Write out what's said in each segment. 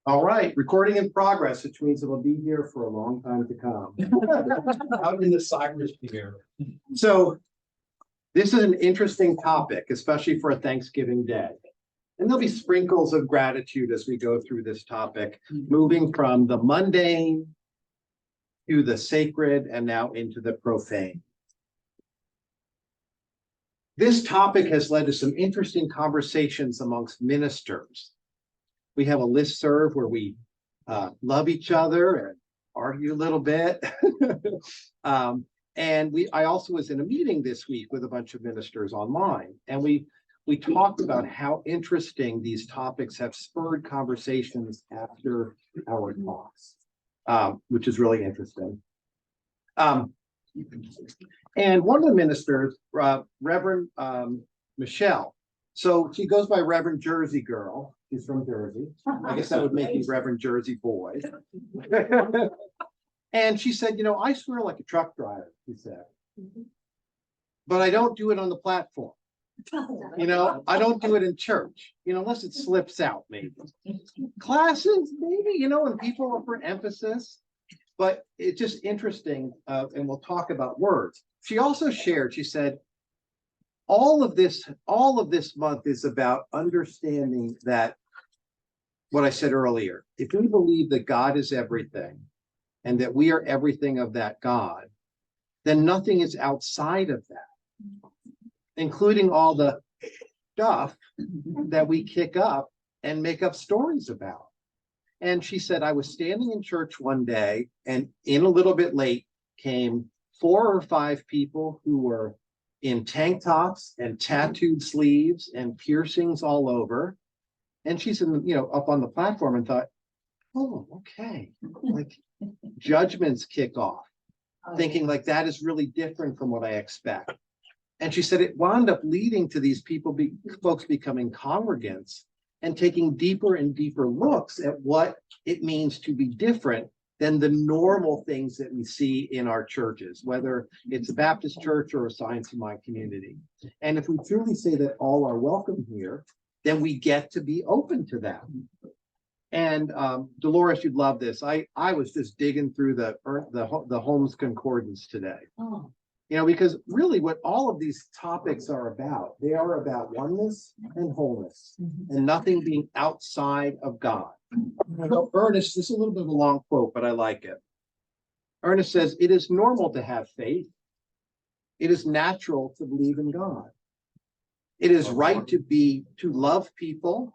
All right, recording in progress, which means it will be here for a long time to come. Out in the Cyrus here. So this is an interesting topic, especially for a Thanksgiving day. And there'll be sprinkles of gratitude as we go through this topic, moving from the mundane to the sacred and now into the profane. This topic has led to some interesting conversations amongst ministers. We have a listserv where we love each other and argue a little bit. I also was in a meeting this week with a bunch of ministers online, and we talked about how interesting these topics have spurred conversations after our talks, which is really interesting. And one of the ministers, Reverend Michelle, so she goes by Reverend Jersey Girl. She's from Jersey. I guess that would make me Reverend Jersey Boy. And she said, I swear like a truck driver, she said. But I don't do it on the platform. I don't do it in church, unless it slips out, maybe. Classes, maybe, when people are for emphasis. But it's just interesting, and we'll talk about words. She also shared, she said, all of this month is about understanding that what I said earlier, if we believe that God is everything and that we are everything of that God, then nothing is outside of that, including all the stuff that we kick up and make up stories about. And she said, I was standing in church one day, and in a little bit late came 4 or 5 people who were in tank tops and tattooed sleeves and piercings all over. And she's up on the platform and thought, oh, okay. Like judgments kick off, thinking like that is really different from what I expect. And she said it wound up leading to these folks becoming congregants and taking deeper and deeper looks at what it means to be different than the normal things that we see in our churches, whether it's a Baptist church or a Science of Mind community. And if we truly say that all are welcome here, then we get to be open to that. And Dolores, you'd love this. I was just digging through the Holmes Concordance today. Oh. Because really what all of these topics are about, they are about oneness and wholeness, and nothing being outside of God. So Ernest, this is a little bit of a long quote, but I like it. Ernest says, it is normal to have faith. It is natural to believe in God. It is right to love people,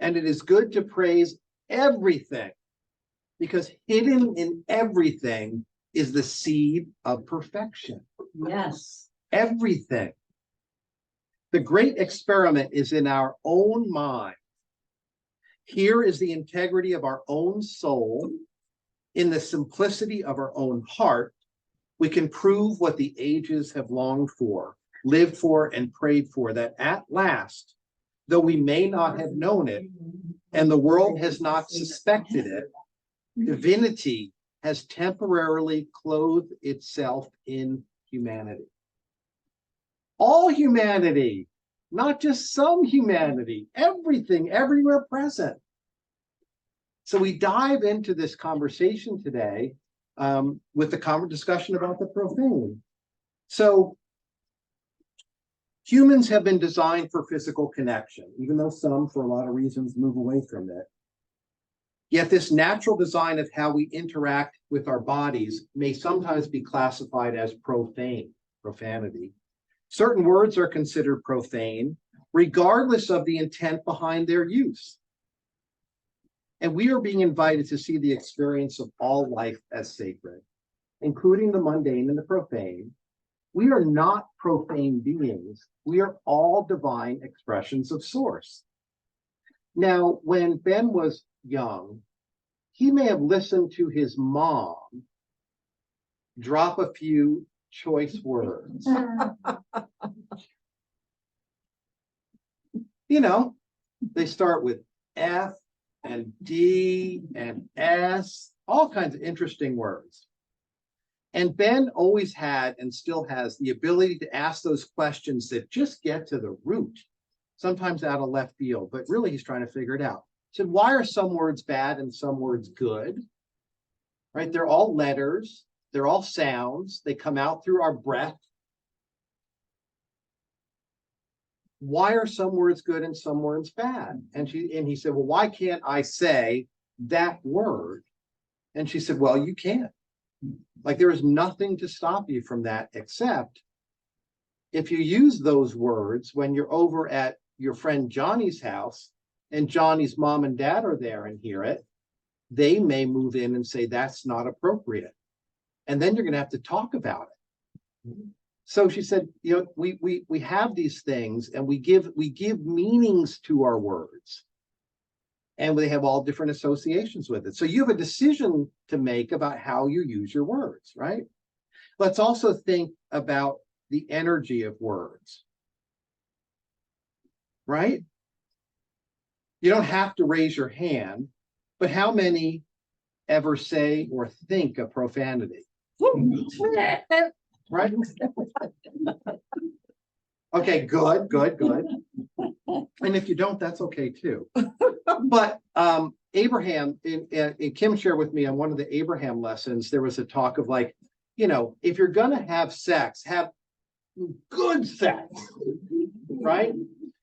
and it is good to praise everything, because hidden in everything is the seed of perfection. Yes. Everything. The great experiment is in our own mind. Here is the integrity of our own soul. In the simplicity of our own heart, we can prove what the ages have longed for, lived for, and prayed for, that at last, though we may not have known it, and the world has not suspected it, divinity has temporarily clothed itself in humanity. All humanity, not just some humanity, everything, everywhere present. So we dive into this conversation today with the discussion about the profane. So humans have been designed for physical connection, even though some, for a lot of reasons, move away from it. Yet this natural design of how we interact with our bodies may sometimes be classified as profanity. Certain words are considered profane, regardless of the intent behind their use. And we are being invited to see the experience of all life as sacred, including the mundane and the profane. We are not profane beings. We are all divine expressions of Source. Now, when Ben was young, he may have listened to his mom drop a few choice words. They start with F and D and S, all kinds of interesting words. And Ben always had and still has the ability to ask those questions that just get to the root, sometimes out of left field, but really he's trying to figure it out. Said, why are some words bad and some words good? Right? They're all letters. They're all sounds. They come out through our breath. Why are some words good and some words bad? And he said, well, why can't I say that word? And she said, well, you can't. Like, there is nothing to stop you from that, except if you use those words when you're over at your friend Johnny's house and Johnny's mom and dad are there and hear it, they may move in and say that's not appropriate. And then you're going to have to talk about it. So she said, you know, we have these things and we give meanings to our words. And they have all different associations with it. So you have a decision to make about how you use your words, right? Let's also think about the energy of words, right? You don't have to raise your hand, but how many ever say or think a profanity? Right? Okay, good. And if you don't, that's okay too. But Abraham, and Kim shared with me on one of the Abraham lessons, there was a talk of like, you know, if you're gonna have sex, have good sex, right?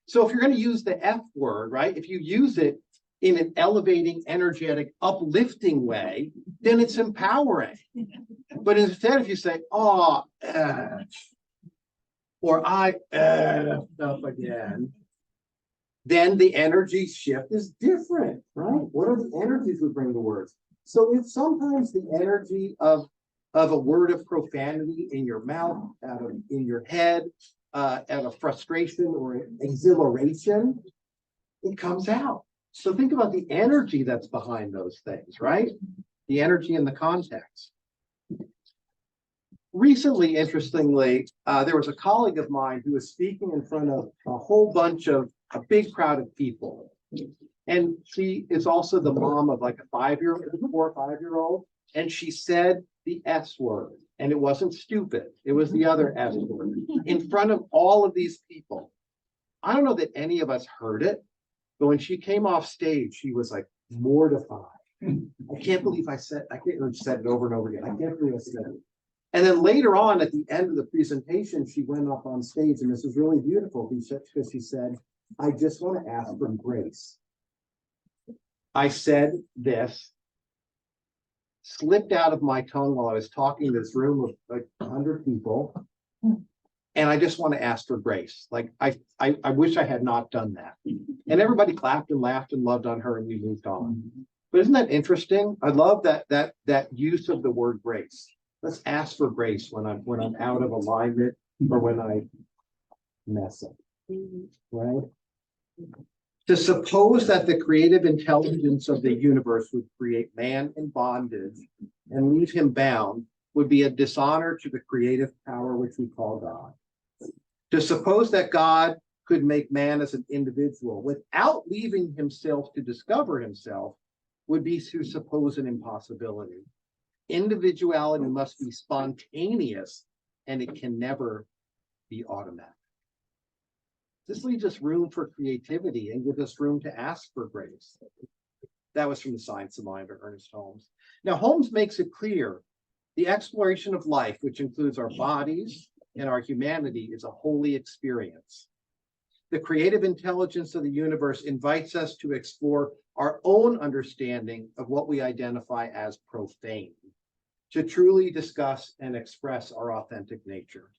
So if you're gonna use the F word, right? If you use it in an elevating, energetic, uplifting way, then it's empowering. But instead, if you say, oh, or I stuff again, then the energy shift is different, right? What are the energies we bring to words? So if sometimes the energy of a word of profanity in your mouth, in your head, out of frustration or exhilaration, it comes out. So think about the energy that's behind those things, right? The energy in the context. Recently, interestingly, there was a colleague of mine who was speaking in front of a big crowd of people. And she is also the mom of like a 4 or 5-year-old. And she said the S word, and it wasn't stupid. It was the other S word in front of all of these people. I don't know that any of us heard it, but when she came off stage, she was like mortified. I can't believe I said it over and over again. I can't believe I said it. And then later on, at the end of the presentation, she went up on stage, and this was really beautiful because she said, I just want to ask for grace. I said this, slipped out of my tongue while I was talking to this room of like 100 people, and I just want to ask for grace. Like, I wish I had not done that. And everybody clapped and laughed and loved on her, and we moved on. But isn't that interesting? I love that use of the word grace. Let's ask for grace when I'm out of alignment or when I mess up, right? To suppose that the creative intelligence of the universe would create man in bondage and leave him bound would be a dishonor to the creative power which we call God. To suppose that God could make man as an individual without leaving himself to discover himself would be to suppose an impossibility. Individuality must be spontaneous, and it can never be automatic. This leaves us room for creativity and gives us room to ask for grace. That was from The Science of Mind by Ernest Holmes. Now, Holmes makes it clear the exploration of life, which includes our bodies and our humanity, is a holy experience. The creative intelligence of the universe invites us to explore our own understanding of what we identify as profane, to truly discuss and express our authentic nature.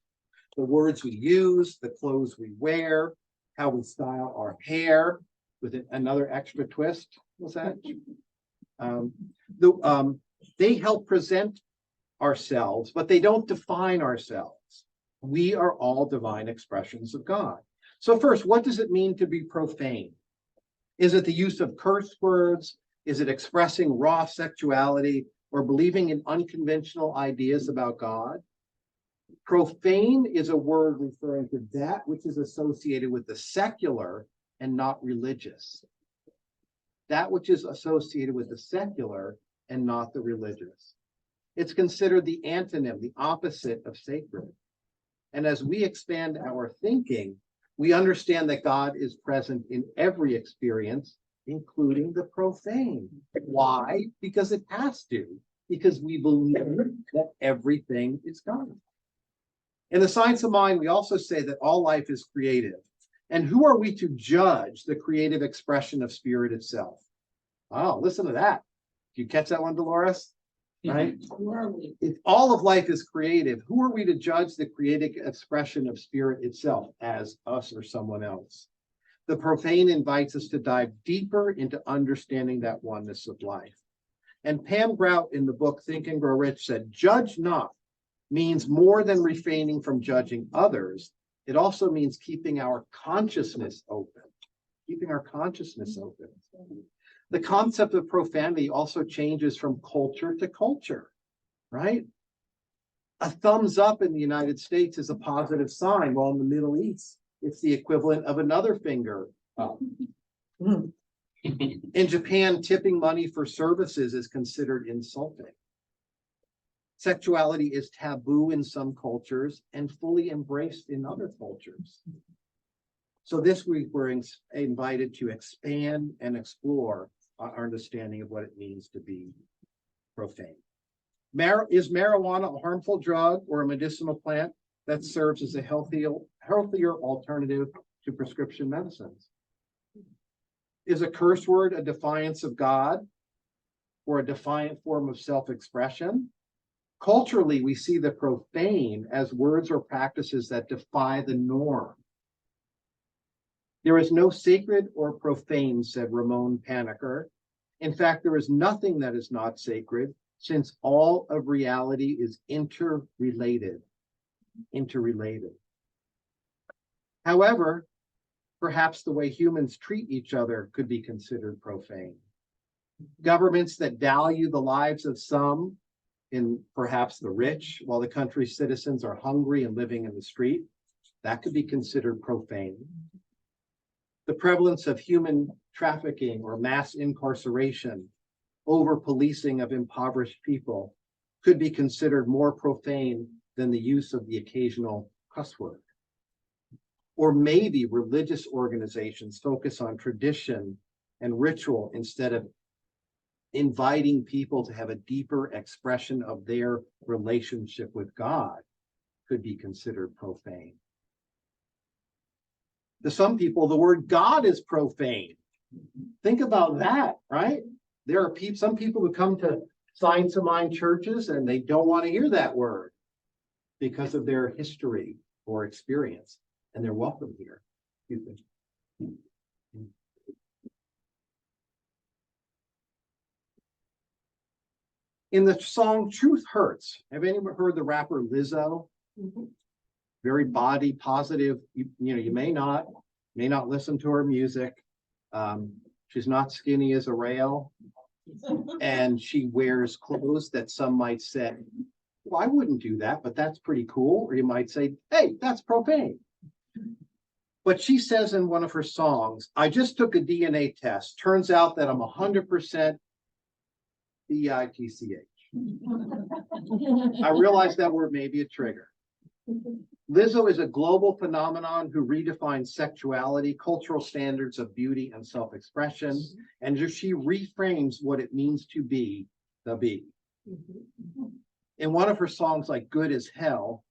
The words we use, the clothes we wear, how we style our hair, with another extra twist. What's that? They help present ourselves, but they don't define ourselves. We are all divine expressions of God. So first, what does it mean to be profane? Is it the use of curse words? Is it expressing raw sexuality or believing in unconventional ideas about God? Profane is a word referring to that which is associated with the secular and not religious. That which is associated with the secular and not the religious. It's considered the antonym, the opposite of sacred. And as we expand our thinking, we understand that God is present in every experience including the profane. Why? Because it has to. Because we believe that everything is God. In the science of mind, we also say that all life is creative. And who are we to judge the creative expression of spirit itself? Oh, listen to that. Did you catch that one, Dolores? Right? Who are we? If all of life is creative, who are we to judge the creative expression of spirit itself as us or someone else? The profane invites us to dive deeper into understanding that oneness of life. And Pam Grout in the book Think and Grow Rich said, judge not means more than refraining from judging others. It also means keeping our consciousness open. Keeping our consciousness open. The concept of profanity also changes from culture to culture, right? A thumbs up in the United States is a positive sign, while in the Middle East, it's the equivalent of another finger up. In Japan, tipping money for services is considered insulting. Sexuality is taboo in some cultures and fully embraced in other cultures. So this week, we're invited to expand and explore our understanding of what it means to be profane. Is marijuana a harmful drug or a medicinal plant that serves as a healthier alternative to prescription medicines? Is a curse word a defiance of God or a defiant form of self-expression? Culturally, we see the profane as words or practices that defy the norm. There is no sacred or profane, said Ramon Paniker. In fact, there is nothing that is not sacred, since all of reality is interrelated. However, perhaps the way humans treat each other could be considered profane. Governments that value the lives of some, in perhaps the rich, while the country's citizens are hungry and living in the street, that could be considered profane. The prevalence of human trafficking or mass incarceration, over-policing of impoverished people, could be considered more profane than the use of the occasional cuss word. Or maybe religious organizations focus on tradition and ritual instead of inviting people to have a deeper expression of their relationship with God, could be considered profane. To some people, the word God is profane. Think about that, right? There are some people who come to Science of Mind churches and they don't want to hear that word because of their history or experience, and they're welcome here. In the song Truth Hurts, have anyone heard the rapper Lizzo? Mm-hmm. Very body positive. You may not listen to her music. She's not skinny as a rail. And she wears clothes that some might say, well, I wouldn't do that, but that's pretty cool. Or you might say, hey, that's profane. But she says in one of her songs, I just took a DNA test. Turns out that I'm 100% BITCH. I realize that word may be a trigger. Lizzo is a global phenomenon who redefines sexuality, cultural standards of beauty and self-expression, and she reframes what it means to be the bee. In one of her songs, like Good as Hell,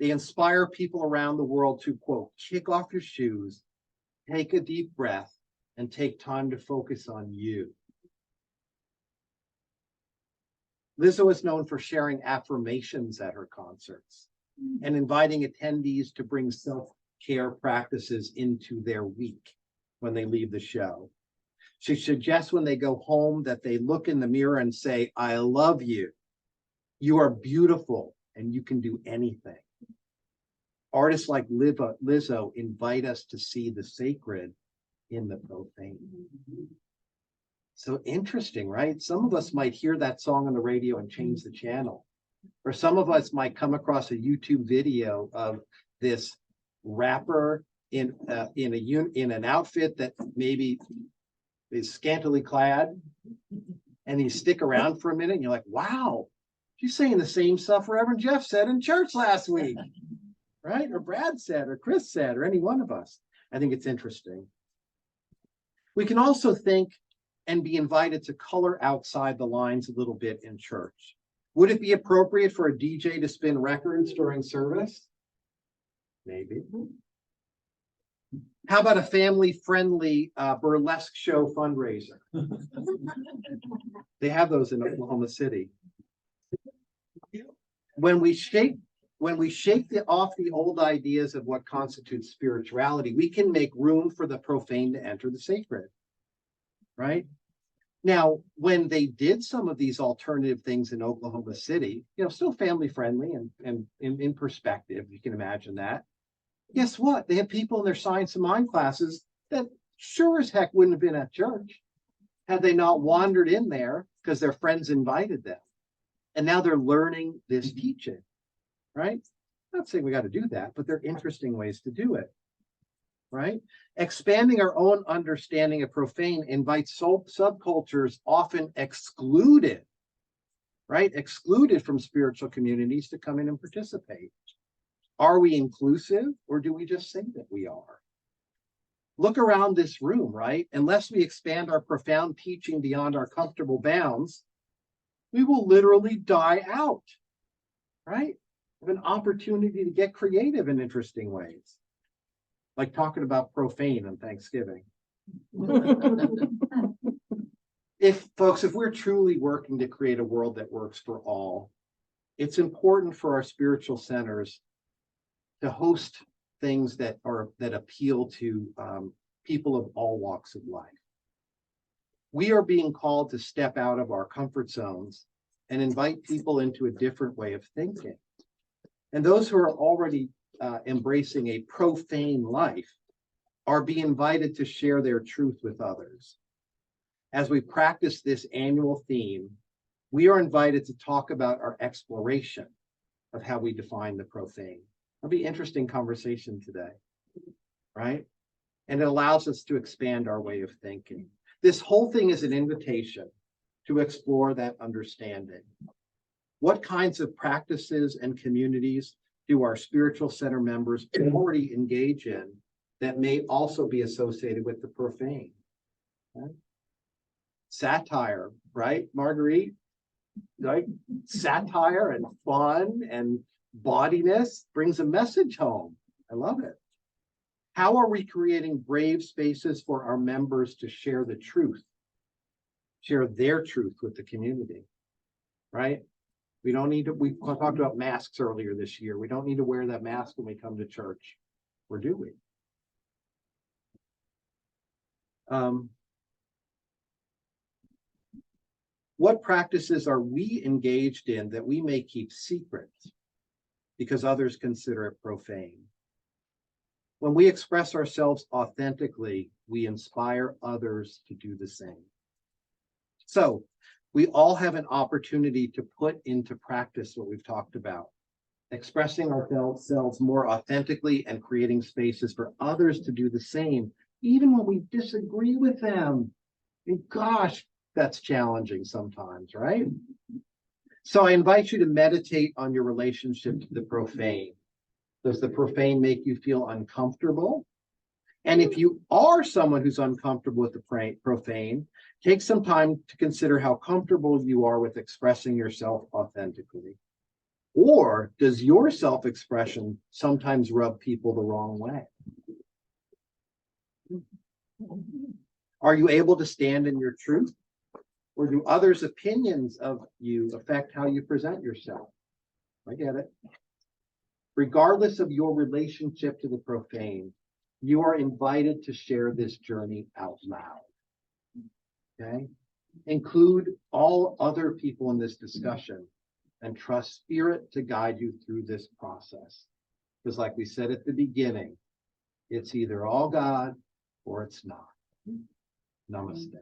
they inspire people around the world to, quote, kick off your shoes, take a deep breath, and take time to focus on you. Lizzo is known for sharing affirmations at her concerts and inviting attendees to bring self-care practices into their week when they leave the show. She suggests when they go home that they look in the mirror and say, I love you. You are beautiful and you can do anything. Artists like Lizzo invite us to see the sacred in the profane. So interesting, right? Some of us might hear that song on the radio and change the channel. Or some of us might come across a YouTube video of this rapper in an outfit that maybe is scantily clad, and you stick around for a minute and you're like, wow, she's saying the same stuff Reverend Jeff said in church last week, right? Or Brad said, or Chris said, or any one of us. I think it's interesting. We can also think and be invited to color outside the lines a little bit in church. Would it be appropriate for a DJ to spin records during service? Maybe. How about a family-friendly burlesque show fundraiser? They have those in Oklahoma City. When we shake off the old ideas of what constitutes spirituality, we can make room for the profane to enter the sacred, right? Now, when they did some of these alternative things in Oklahoma City, still family-friendly and in perspective, you can imagine that. Guess what? They had people in their science of mind classes that sure as heck wouldn't have been at church had they not wandered in there because their friends invited them. And now they're learning this teaching, right? I'm not saying we got to do that, but they're interesting ways to do it, right? Expanding our own understanding of profane invites subcultures often excluded, right? Excluded from spiritual communities to come in and participate. Are we inclusive, or do we just think that we are? Look around this room, right? Unless we expand our profound teaching beyond our comfortable bounds, we will literally die out, right? We have an opportunity to get creative in interesting ways, like talking about profane on Thanksgiving. If we're truly working to create a world that works for all, it's important for our spiritual centers to host things that appeal to people of all walks of life. We are being called to step out of our comfort zones and invite people into a different way of thinking. And those who are already embracing a profane life are being invited to share their truth with others. As we practice this annual theme, we are invited to talk about our exploration of how we define the profane. It'll be an interesting conversation today, right? And it allows us to expand our way of thinking. This whole thing is an invitation to explore that understanding. What kinds of practices and communities do our spiritual center members already engage in that may also be associated with the profane? Right? Satire, right, Marguerite? Right? Satire and fun and bawdiness brings a message home. I love it. How are we creating brave spaces for our members to share the truth, share their truth with the community, right? We talked about masks earlier this year. We don't need to wear that mask when we come to church, or do we? What practices are we engaged in that we may keep secret because others consider it profane? When we express ourselves authentically, we inspire others to do the same. So we all have an opportunity to put into practice what we've talked about, expressing ourselves more authentically and creating spaces for others to do the same, even when we disagree with them. And gosh, that's challenging sometimes, right? So I invite you to meditate on your relationship to the profane. Does the profane make you feel uncomfortable? And if you are someone who's uncomfortable with the profane, take some time to consider how comfortable you are with expressing yourself authentically. Or does your self-expression sometimes rub people the wrong way? Are you able to stand in your truth? Or do others' opinions of you affect how you present yourself? I get it. Regardless of your relationship to the profane, you are invited to share this journey out loud. Okay? Include all other people in this discussion and trust Spirit to guide you through this process. Because like we said at the beginning, it's either all God or it's not. Namaste.